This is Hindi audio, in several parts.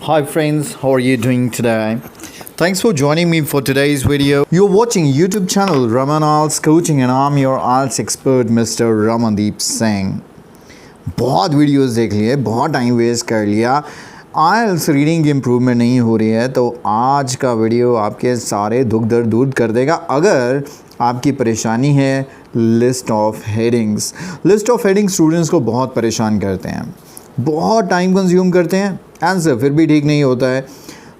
Hi friends, how are you doing today? Thanks for joining me for today's video. You're watching YouTube channel Raman Ielts Coaching and I'm your Ielts expert Mr. Ramandeep Singh. बहुत वीडियोस देख लिए, बहुत टाइम वेस्ट कर लिया, आइल्स रीडिंग की इम्प्रूवमेंट नहीं हो रही है, तो आज का वीडियो आपके सारे दुख दर्द दूर कर देगा। अगर आपकी परेशानी है लिस्ट ऑफ हेडिंग्स स्टूडेंट्स को बहुत परेशान करते हैं, बहुत टाइम कंज्यूम करते हैं, आंसर फिर भी ठीक नहीं होता है।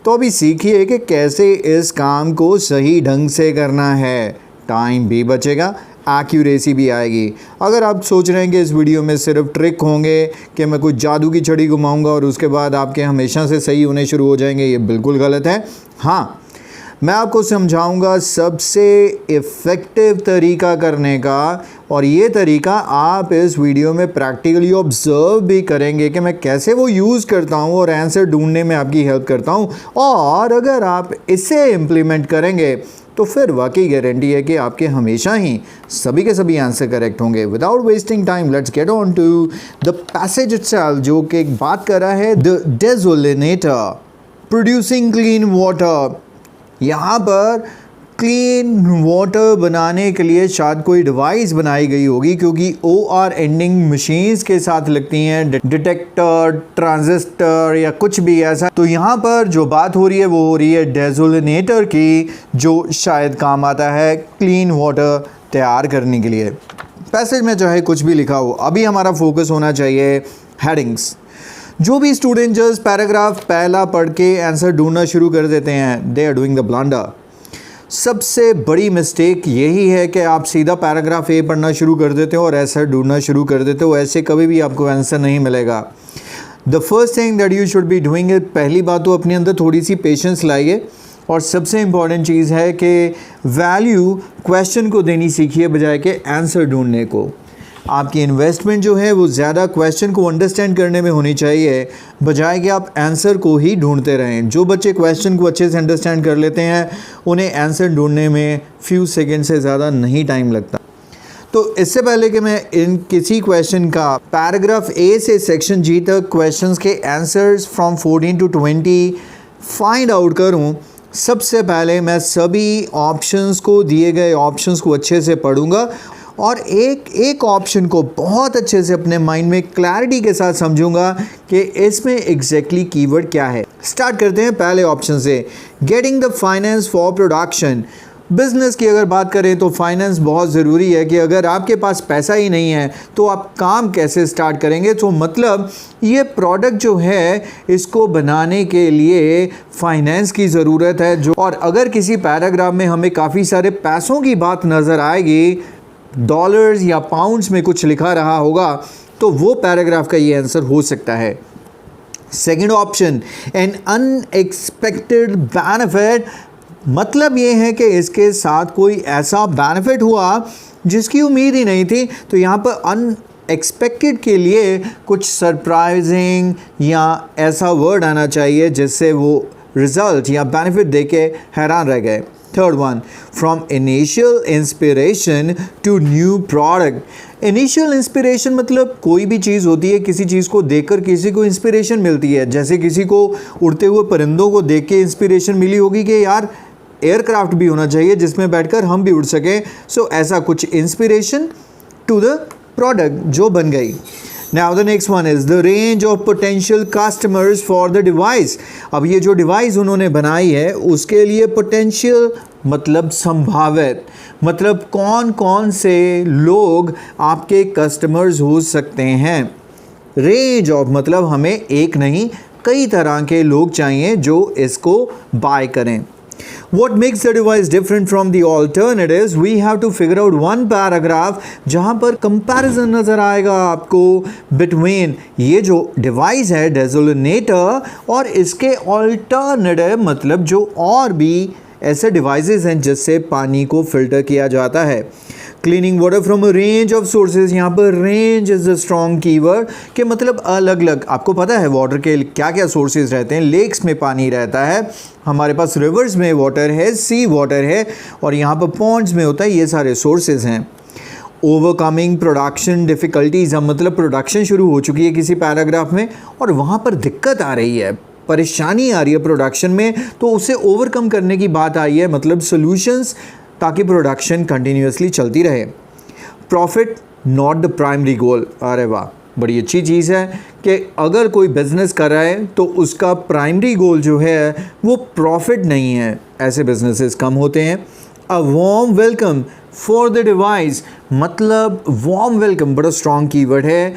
तो अभी सीखिए कि कैसे इस काम को सही ढंग से करना है, टाइम भी बचेगा, एक्यूरेसी भी आएगी। अगर आप सोच रहे हैं कि इस वीडियो में सिर्फ ट्रिक होंगे कि मैं कुछ जादू की छड़ी घुमाऊंगा और उसके बाद आपके हमेशा से सही होने शुरू हो जाएंगे, ये बिल्कुल गलत है। हाँ, मैं आपको समझाऊंगा सबसे इफ़ेक्टिव तरीका करने का, और ये तरीका आप इस वीडियो में प्रैक्टिकली ऑब्ज़र्व भी करेंगे कि मैं कैसे वो यूज़ करता हूँ और आंसर ढूंढने में आपकी हेल्प करता हूँ। और अगर आप इसे इम्प्लीमेंट करेंगे तो फिर वाकई गारंटी है कि आपके हमेशा ही सभी के सभी आंसर करेक्ट होंगे। Without wasting time let's get on to the passage itself, जो कि बात कर रहा है the desalinator producing clean water. यहाँ पर क्लीन वाटर बनाने के लिए शायद कोई डिवाइस बनाई गई होगी, क्योंकि OR एंडिंग मशीन्स के साथ लगती हैं, डिटेक्टर, ट्रांजिस्टर या कुछ भी ऐसा। तो यहाँ पर जो बात हो रही है वो हो रही है डेसोलिनेटर की, जो शायद काम आता है क्लीन वाटर तैयार करने के लिए। पैसेज में चाहे कुछ भी लिखा हो, अभी हमारा फोकस होना चाहिए हेडिंग्स। जो भी स्टूडेंट जस्ट पैराग्राफ पहला पढ़ के आंसर ढूंढना शुरू कर देते हैं, they are doing the blunder. सबसे बड़ी मिस्टेक यही है कि आप सीधा पैराग्राफ ए पढ़ना शुरू कर देते हो और आंसर ढूंढना शुरू कर देते हो। ऐसे कभी भी आपको आंसर नहीं मिलेगा। The first thing that you should be doing it, पहली बात तो अपने अंदर थोड़ी सी पेशेंस लाइए, और सबसे इम्पॉर्टेंट चीज़ है कि वैल्यू क्वेश्चन को देनी सीखिए बजाय के आंसर ढूंढने को। आपकी इन्वेस्टमेंट जो है वो ज़्यादा क्वेश्चन को अंडरस्टैंड करने में होनी चाहिए, बजाय कि आप आंसर को ही ढूंढते रहें। जो बच्चे क्वेश्चन को अच्छे से अंडरस्टैंड कर लेते हैं, उन्हें आंसर ढूंढने में फ्यू सेकंड से ज़्यादा नहीं टाइम लगता। तो इससे पहले कि मैं इन किसी क्वेश्चन का पैराग्राफ ए से सेक्शन जी तक क्वेश्चंस के answers from 14 to 20 find out करूँ, सबसे पहले मैं सभी ऑप्शंस को, दिए गए ऑप्शंस को अच्छे से पढ़ूँगा और एक एक ऑप्शन को बहुत अच्छे से अपने माइंड में क्लैरिटी के साथ समझूंगा कि इसमें एग्जैक्टली कीवर्ड क्या है। स्टार्ट करते हैं पहले ऑप्शन से, getting the finance for production. Business की अगर बात करें तो फाइनेंस बहुत ज़रूरी है कि अगर आपके पास पैसा ही नहीं है तो आप काम कैसे स्टार्ट करेंगे। तो मतलब ये प्रोडक्ट जो है इसको बनाने के लिए फाइनेंस की ज़रूरत है। जो और अगर किसी पैराग्राफ में हमें काफ़ी सारे पैसों की बात नज़र आएगी, डॉलर्स या पाउंड्स में कुछ लिखा रहा होगा, तो वो पैराग्राफ का ये आंसर हो सकता है। Second option, N unexpected benefit, मतलब ये है कि इसके साथ कोई ऐसा बेनिफिट हुआ जिसकी उम्मीद ही नहीं थी। तो यहाँ पर अनएक्सपेक्टेड के लिए कुछ सरप्राइजिंग या ऐसा वर्ड आना चाहिए जिससे वो रिजल्ट या बेनिफिट देके हैरान रह गए। Third one, from initial inspiration to new product. Initial inspiration मतलब कोई भी चीज़ होती है, किसी चीज़ को देखकर किसी को इंस्पिरेशन मिलती है। जैसे किसी को उड़ते हुए परिंदों को देख के इंस्पिरेशन मिली होगी कि यार एयरक्राफ्ट भी होना चाहिए जिसमें बैठकर हम भी उड़ सकें। सो ऐसा कुछ इंस्पिरेशन टू द प्रोडक्ट जो बन गई। Now the next one is the range of potential customers for the device. अब ये जो डिवाइस उन्होंने बनाई है उसके लिए potential मतलब संभावित, मतलब कौन कौन से लोग आपके कस्टमर्स हो सकते हैं। रेंज ऑफ मतलब हमें एक नहीं कई तरह के लोग चाहिए जो इसको बाय करें। What makes the device different from the alternatives? We have to figure out one paragraph जहाँ पर comparison नज़र आएगा आपको between ये जो device है डेसोलिनेटर और इसके alternative, मतलब जो और भी ऐसे डिवाइसेस हैं जिससे पानी को फिल्टर किया जाता है। Cleaning water from a range of sources, यहाँ पर range is a strong keyword के मतलब अलग अलग। आपको पता है वाटर के क्या क्या सोर्सेज रहते हैं। लेक्स में पानी रहता है, हमारे पास रिवर्स में वाटर है, सी वाटर है, और यहाँ पर पॉन्ड्स में होता है। ये सारे सोर्सेज हैं। ओवरकमिंग प्रोडक्शन डिफ़िकल्टीज़, मतलब प्रोडक्शन शुरू हो चुकी है किसी पैराग्राफ में और वहाँ पर दिक्कत आ रही है, परेशानी आ रही है प्रोडक्शन में, तो उसे ओवरकम करने की बात आई है, मतलब सॉल्यूशंस, ताकि प्रोडक्शन कंटिन्यूअसली चलती रहे। प्रॉफिट नॉट द प्राइमरी गोल। अरे वाह, बड़ी अच्छी चीज़ है कि अगर कोई बिज़नेस कर रहा है तो उसका प्राइमरी गोल जो है वो प्रॉफिट नहीं है। ऐसे बिजनेसेस कम होते हैं। A warm welcome for the device, मतलब वार्म वेलकम बड़ा स्ट्रॉन्ग कीवर्ड है,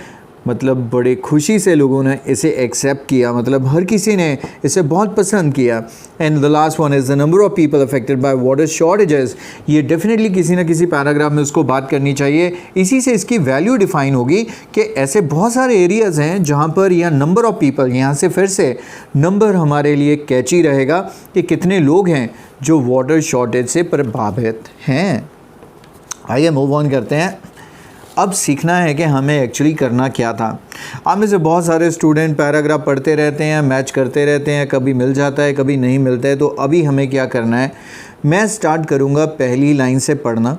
मतलब बड़े खुशी से लोगों ने इसे एक्सेप्ट किया, मतलब हर किसी ने इसे बहुत पसंद किया। And the last one is the number of people affected by water shortages. ये डेफिनेटली किसी ना किसी पैराग्राफ में उसको बात करनी चाहिए। इसी से इसकी वैल्यू डिफाइन होगी कि ऐसे बहुत सारे एरियाज़ हैं जहाँ पर यह नंबर ऑफ पीपल, यहाँ से फिर से नंबर हमारे लिए कैची रहेगा कि कितने लोग हैं जो वाटर शॉर्टेज से प्रभावित हैं। आइए मूव ऑन करते हैं। अब सीखना है कि हमें एक्चुअली करना क्या था। आप में से बहुत सारे स्टूडेंट पैराग्राफ पढ़ते रहते हैं, मैच करते रहते हैं, कभी मिल जाता है कभी नहीं मिलता है। तो अभी हमें क्या करना है, मैं स्टार्ट करूँगा पहली लाइन से पढ़ना।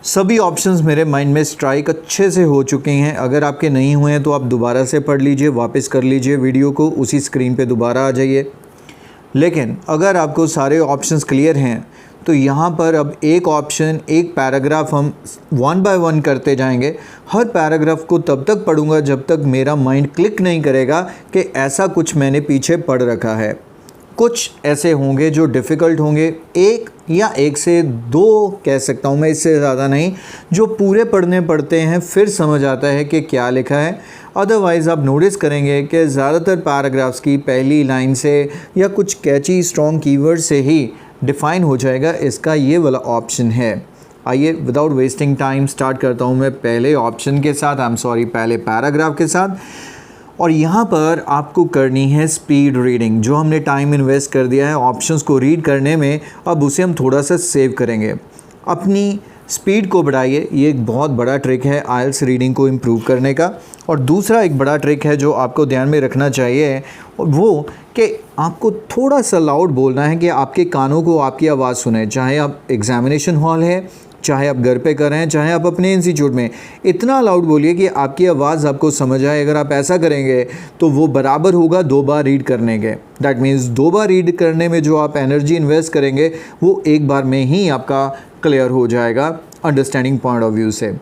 सभी ऑप्शंस मेरे माइंड में स्ट्राइक अच्छे से हो चुके हैं। अगर आपके नहीं हुए हैं तो आप दोबारा से पढ़ लीजिए, वापस कर लीजिए वीडियो को, उसी स्क्रीन पे दोबारा आ जाइए। लेकिन अगर आपको सारे ऑप्शंस क्लियर हैं तो यहाँ पर अब एक ऑप्शन, एक पैराग्राफ हम वन बाय वन करते जाएंगे। हर पैराग्राफ को तब तक पढ़ूंगा जब तक मेरा माइंड क्लिक नहीं करेगा कि ऐसा कुछ मैंने पीछे पढ़ रखा है। कुछ ऐसे होंगे जो डिफ़िकल्ट होंगे, एक या एक से दो कह सकता हूँ मैं, इससे ज़्यादा नहीं, जो पूरे पढ़ने पड़ते हैं फिर समझ आता है कि क्या लिखा है। अदरवाइज़ आप नोटिस करेंगे कि ज़्यादातर पैराग्राफ्स की पहली लाइन से या कुछ कैची स्ट्रॉन्ग कीवर्ड से ही डिफ़ाइन हो जाएगा। इसका ये वाला ऑप्शन है। आइए विदाउट वेस्टिंग टाइम स्टार्ट करता हूँ मैं पहले ऑप्शन के साथ, पहले पैराग्राफ के साथ। और यहाँ पर आपको करनी है स्पीड रीडिंग। जो हमने टाइम इन्वेस्ट कर दिया है ऑप्शंस को रीड करने में, अब उसे हम थोड़ा सा सेव करेंगे। अपनी स्पीड को बढ़ाइए, ये एक बहुत बड़ा ट्रिक है आइल्स रीडिंग को इम्प्रूव करने का। और दूसरा एक बड़ा ट्रिक है जो आपको ध्यान में रखना चाहिए, वो कि आपको थोड़ा सा लाउड बोलना है कि आपके कानों को आपकी आवाज़ सुने। चाहे आप एग्जामिनेशन हॉल है, चाहे आप घर पे कर रहे हैं, चाहे आप अपने इंस्टीट्यूट में, इतना लाउड बोलिए कि आपकी आवाज़ आपको समझ आए। अगर आप ऐसा करेंगे तो वो बराबर होगा 2 बार रीड करने के। दैट मीन्स 2 बार रीड करने में जो आप एनर्जी इन्वेस्ट करेंगे वो एक बार में ही आपका क्लियर हो जाएगा अंडरस्टैंडिंग पॉइंट ऑफ व्यू से।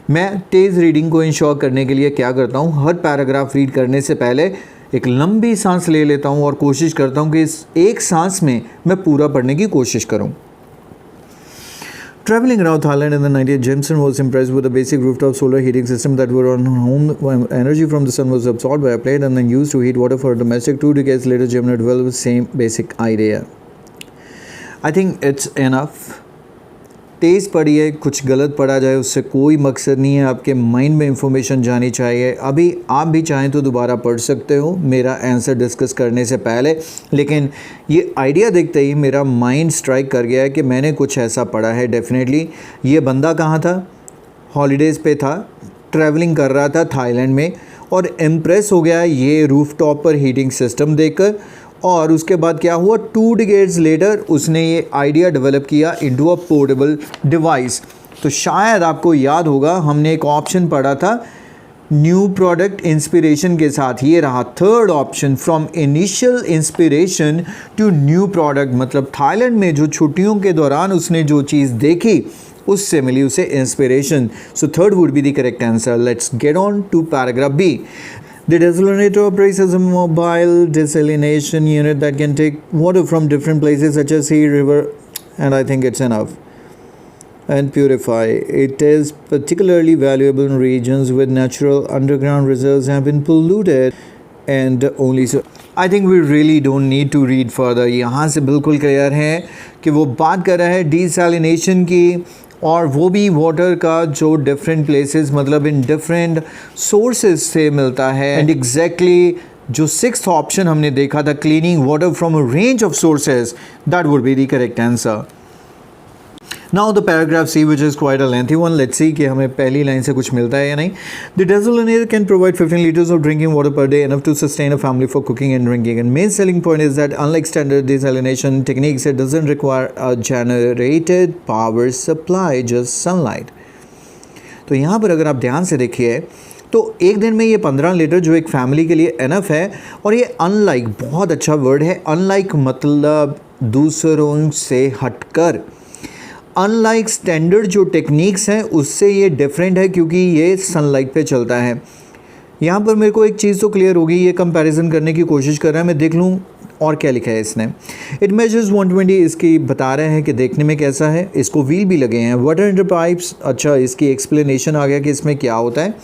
मैं तेज़ रीडिंग को इंश्योर करने के लिए क्या करता हूँ, हर पैराग्राफ रीड करने से पहले एक लंबी सांस ले लेता हूँ और कोशिश करता हूँ कि इस एक सांस में मैं पूरा पढ़ने की कोशिश करूँ। Traveling around Thailand in the 90s, Jameson was impressed with the basic rooftop solar heating system that were on home. When energy from the sun was absorbed by a plate and then used to heat water for domestic. 2 decades later, Jameson developed the same basic idea. I think it's enough. तेज़ पढ़िए, कुछ गलत पढ़ा जाए उससे कोई मकसद नहीं है। आपके माइंड में इंफॉर्मेशन जानी चाहिए। अभी आप भी चाहें तो दोबारा पढ़ सकते हो मेरा आंसर डिस्कस करने से पहले, लेकिन ये आइडिया देखते ही मेरा माइंड स्ट्राइक कर गया है कि मैंने कुछ ऐसा पढ़ा है डेफिनेटली। ये बंदा कहाँ था, हॉलीडेज़ पे था, ट्रैवलिंग कर रहा था थाईलैंड में और इम्प्रेस हो गया ये रूफटॉप पर हीटिंग सिस्टम देखकर। और उसके बाद क्या हुआ, 2 डिकेड्स लेटर उसने ये आइडिया डेवलप किया इनटू अ पोर्टेबल डिवाइस। तो शायद आपको याद होगा हमने एक ऑप्शन पढ़ा था न्यू प्रोडक्ट इंस्पिरेशन के साथ, ये रहा third option, from initial inspiration to new product. मतलब थाईलैंड में जो छुट्टियों के दौरान उसने जो चीज़ देखी उससे मिली उसे inspiration. So third would be the correct answer. Let's get on to paragraph B. The desalinator operates as a mobile desalination unit that can take water from different places such as sea, river, and I think it's enough, and purify. It is particularly valuable in regions with natural underground reserves have been polluted and only so. I think we really don't need to read further. यहाँ से बिल्कुल क्लियर है कि वो बात कर रहा है डिसैलिनेशन की, और वो भी वाटर का जो डिफरेंट प्लेसेस, मतलब इन डिफरेंट सोर्सेज से मिलता है। एंड एग्जैक्टली जो 6th ऑप्शन हमने देखा था, cleaning water from a range of sources, that would be the correct answer. Now the paragraph C which is quite a lengthy one. Let's see कि हमें पहली लाइन से कुछ मिलता है या नहीं। The desalinator can provide 15 liters of drinking water per day, enough to sustain a family for cooking and drinking. And main selling point is that unlike standard desalination techniques, it doesn't require a generated power supply, just sunlight. तो यहाँ पर अगर आप ध्यान से देखिए तो एक दिन में ये 15 लीटर जो एक फैमिली के लिए एनफ है। और ये अनलाइक बहुत अच्छा वर्ड है। अनलाइक मतलब दूसरों से हटकर, अनलाइक स्टैंडर्ड जो टेक्निक्स हैं उससे ये डिफरेंट है क्योंकि ये सनलाइट पे चलता है। यहाँ पर मेरे को एक चीज़ तो क्लियर होगी, ये कंपैरिजन करने की कोशिश कर रहा है, मैं देख लूँ और क्या लिखा है इसने। इट मेजर्स 120, इसकी बता रहे हैं कि देखने में कैसा है। इसको व्हील भी लगे हैं। वाटर इंटर पाइप्स, अच्छा इसकी एक्सप्लेनेशन आ गया कि इसमें क्या होता है।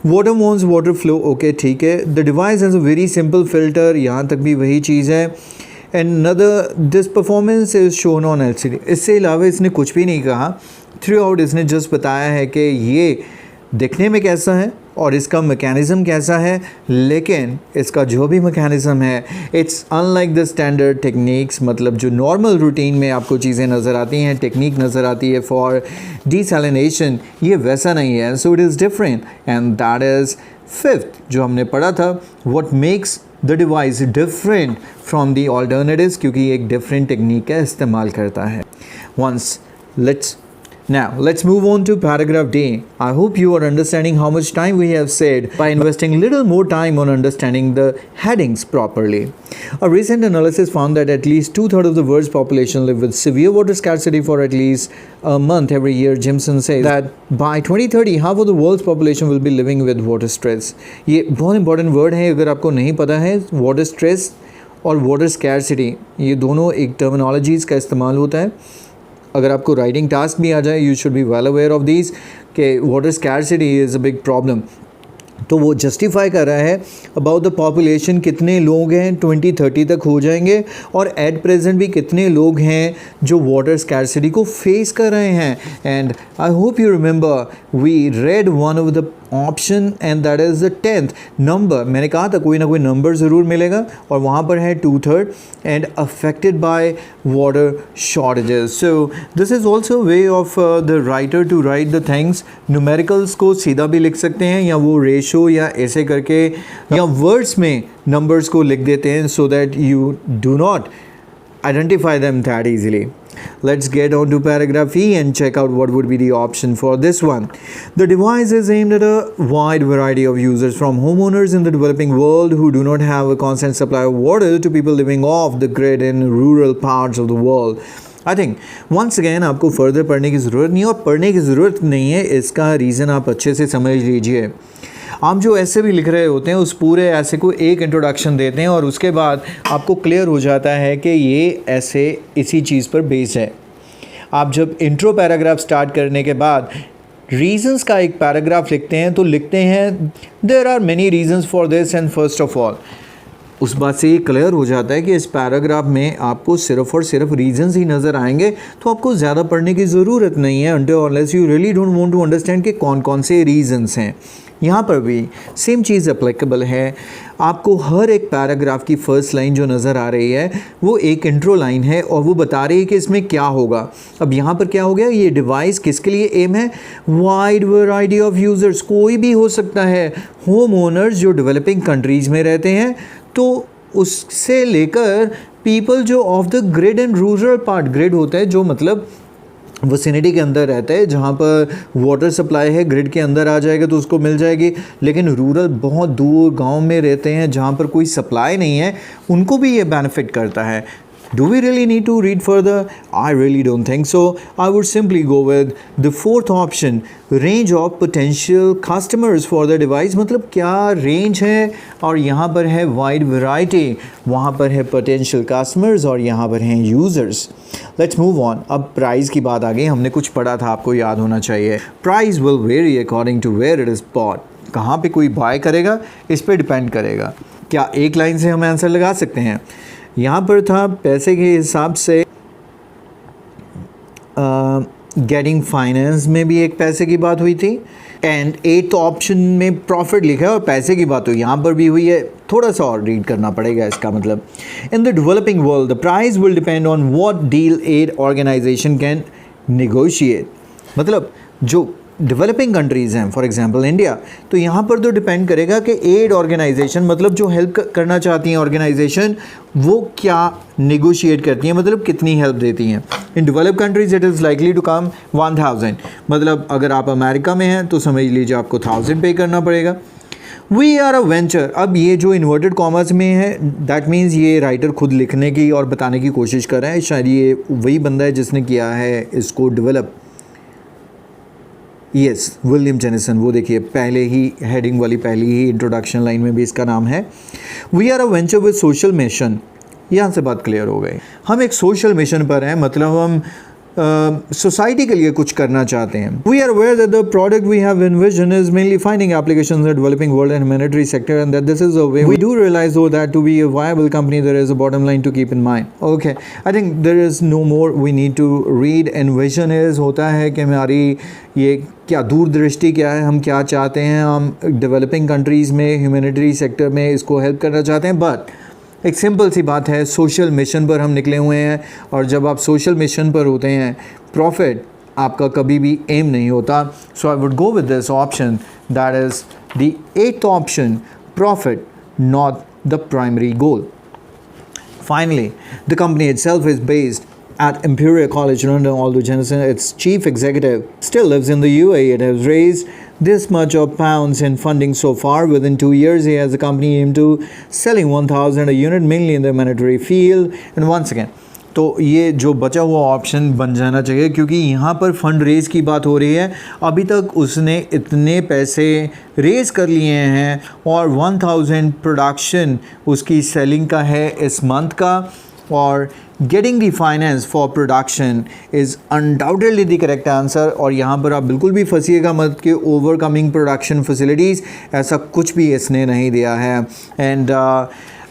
Water once water flow, okay ठीक है। The device has a very simple filter, यहाँ तक भी वही चीज़ है। And another this performance is shown on LCD. इससे अलावा इसने कुछ भी नहीं कहा। थ्रू आउट इसने जस्ट बताया है कि ये दिखने में कैसा है और इसका मैकेनिज़्म कैसा है, लेकिन इसका जो भी मैकेनिज़्म है it's unlike the standard techniques, मतलब जो नॉर्मल रूटीन में आपको चीज़ें नज़र आती हैं, टेक्निक नज़र आती है फॉर डिसैलिनेशन, ये वैसा नहीं है। So it is different and that is fifth जो हमने पढ़ा था, what makes the device different from the alternatives, क्योंकि ये एक डिफरेंट टेक्निक का इस्तेमाल करता है। Once Now, let's move on to paragraph D. I hope you are understanding how much time we have saved by investing little more time on understanding the headings properly. A recent analysis found that at least 2/3 of the world's population live with severe water scarcity for at least a month every year. Jimson says that by 2030, half of the world's population will be living with water stress. ये बहुत important word है, अगर आपको नहीं पता है, water stress और water scarcity ये दोनों एक terminologies का इस्तेमाल होता है। अगर आपको राइटिंग टास्क भी आ जाए, you should be well aware of this कि water scarcity is a big problem. तो वो जस्टिफाई कर रहा है अबाउट द पॉपुलेशन, कितने लोग हैं 2030 तक हो जाएंगे, और एट प्रेजेंट भी कितने लोग हैं जो वाटर स्कैर्सिटी को फेस कर रहे हैं। And I hope you remember we read one of the option and that is the 10th number. मैंने कहा था कोई ना कोई नंबर ज़रूर मिलेगा, और वहाँ पर है 2/3 and affected by water shortages. So this is also way of the writer to write the things. Numericals को सीधा भी लिख सकते हैं, या वो रेशो या ऐसे करके, या वर्ड्स में नंबर्स को लिख देते हैं so that you do not identify them that easily. Let's get on to paragraph E and check out what would be the option for this one. The device is aimed at a wide variety of users, from homeowners in the developing world who do not have a constant supply of water to people living off the grid in rural parts of the world. I think once again आपको further पढ़ने की ज़रूरत नहीं है, और पढ़ने की ज़रूरत नहीं है, इसका रीज़न आप अच्छे से समझ लीजिए। आप जो ऐसे भी लिख रहे होते हैं उस पूरे ऐसे को एक इंट्रोडक्शन देते हैं और उसके बाद आपको क्लियर हो जाता है कि ये ऐसे इसी चीज़ पर बेस्ड है। आप जब इंट्रो पैराग्राफ स्टार्ट करने के बाद रीजंस का एक पैराग्राफ लिखते हैं तो लिखते हैं there are many reasons for this and first of all. उस बात से ये क्लियर हो जाता है कि इस पैराग्राफ में आपको सिर्फ और सिर्फ रीजंस ही नज़र आएंगे, तो आपको ज़्यादा पढ़ने की ज़रूरत नहीं है until unless you really don't want to understand कि कौन कौन से रीजंस हैं। यहाँ पर भी सेम चीज़ अप्लीकेबल है। आपको हर एक पैराग्राफ की फ़र्स्ट लाइन जो नज़र आ रही है वो एक इंट्रो लाइन है और वो बता रही है कि इसमें क्या होगा। अब यहाँ पर क्या हो गया, ये डिवाइस किसके लिए एम है, वाइड वैरायटी ऑफ यूज़र्स, कोई भी हो सकता है। होम ओनर्स जो डेवलपिंग कंट्रीज़ में रहते हैं, तो उससे लेकर पीपल जो of the grid and rural part, grid होता है जो मतलब विसिनिटी के अंदर रहता है, जहाँ पर वाटर सप्लाई है ग्रिड के अंदर आ जाएगा तो उसको मिल जाएगी, लेकिन रूरल बहुत दूर गांव में रहते हैं जहाँ पर कोई सप्लाई नहीं है, उनको भी ये बेनिफिट करता है। Do we really need to read further? I really don't think so. I would simply go with the fourth option, range of potential customers for the device। मतलब क्या रेंज है, और यहाँ पर है wide variety, वहाँ पर है potential customers और यहाँ पर हैं users। Let's move on। अब प्राइस की बात आ गई, हमने कुछ पढ़ा था, आपको याद होना चाहिए। Price will vary according to where it is bought। कहाँ पे कोई बाय करेगा इस पे डिपेंड करेगा। क्या एक लाइन से हम आंसर लगा सकते हैं? यहाँ पर था पैसे के हिसाब से, गेटिंग फाइनेंस में भी एक पैसे की बात हुई थी, एंड 8th ऑप्शन में प्रॉफिट लिखा है और पैसे की बात हुई, यहाँ पर भी हुई है। थोड़ा सा और रीड करना पड़ेगा इसका मतलब। In the developing world the price will depend on what deal aid organisation can negotiate. मतलब जो डेवलपिंग कंट्रीज़ हैं, फॉर एग्जांपल इंडिया, तो यहाँ पर तो डिपेंड करेगा कि एड ऑर्गेनाइजेशन मतलब जो हेल्प करना चाहती हैं ऑर्गेनाइजेशन वो क्या नेगोशिएट करती हैं, मतलब कितनी हेल्प देती हैं। In develop countries it is likely to come 1000, मतलब अगर आप अमेरिका में हैं तो समझ लीजिए आपको 1000 पे करना पड़ेगा। वी आर अ वेंचर, अब ये जो इन्वर्टेड कॉमर्स में है दैट मीन्स ये राइटर खुद लिखने की और बताने की कोशिश कर रहा है, शायद ये वही बंदा है जिसने किया है इसको डेवलप। यस, विलियम जेनिसन, वो देखिए पहले ही हेडिंग वाली पहली ही इंट्रोडक्शन लाइन में भी इसका नाम है। We are a venture with social mission, यहाँ से बात क्लियर हो गई। हम एक सोशल मिशन पर हैं, मतलब हम सोसाइटी के लिए कुछ करना चाहते हैं। We are aware that the product we have envision is mainly finding applications in developing world and humanitarian sector and that this is a way we do realize though that to be a viable company there is a bottom line to keep in mind. Okay, I think there is no more we need to read. Envision is होता है कि हमारी ये क्या दूरदृष्टि क्या है, हम क्या चाहते हैं, हम डेवलपिंग कंट्रीज़ में ह्यूमैनिटेरियन सेक्टर में इसको हेल्प करना चाहते हैं। बट एक सिंपल सी बात है, सोशल मिशन पर हम निकले हुए हैं, और जब आप सोशल मिशन पर होते हैं प्रॉफिट आपका कभी भी एम नहीं होता। So I would go with this option that is the 8th option, profit not the primary goal. Finally, the company itself is based at Imperial College London, although Jensen, its chief executive, still lives in the UAE. It has raised this much of pounds in funding so far. Within 2 years, he has the company aimed to selling 1,000 a unit, mainly in the monetary field. And once again, तो ये जो बचा हुआ ऑप्शन बन जाना चाहिए, क्योंकि यहाँ पर फंड रेज़ की बात हो रही है। अभी तक उसने इतने पैसे रेज़ कर लिए हैं और 1000 प्रोडक्शन उसकी सेलिंग का है इस मंथ का, और getting the finance for production is undoubtedly the correct answer. और यहाँ पर आप बिल्कुल भी फंसिएगा मत कि ओवरकमिंग प्रोडक्शन फैसिलिटीज़, ऐसा कुछ भी इसने नहीं दिया है। एंड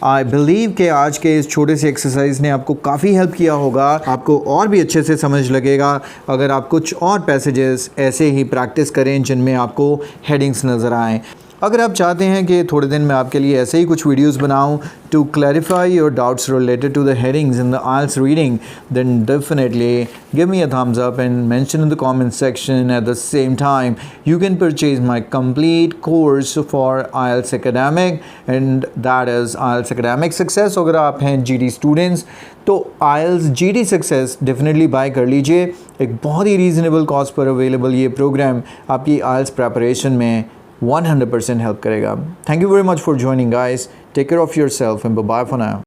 आई बिलीव कि आज के इस छोटे से एक्सरसाइज ने आपको काफ़ी हेल्प किया होगा, आपको और भी अच्छे से समझ लगेगा अगर आप कुछ और पैसेजेस ऐसे ही प्रैक्टिस करें जिनमें आपको हेडिंग्स नज़र आएँ। अगर आप चाहते हैं कि थोड़े दिन मैं आपके लिए ऐसे ही कुछ वीडियोस बनाऊं to clarify your doubts related to the headings in the IELTS reading, then definitely give me a thumbs up and mention in the comment section. At the same time you can purchase my complete course for IELTS academic, and that is IELTS academic success. अगर आप हैं GD स्टूडेंट्स तो IELTS GD success definitely buy कर लीजिए। एक बहुत ही रीज़नेबल कॉस्ट पर अवेलेबल ये प्रोग्राम आपकी IELTS प्रेपरेशन में 100% help करेगा। Thank you very much for joining guys. Take care of yourself and bye bye for now.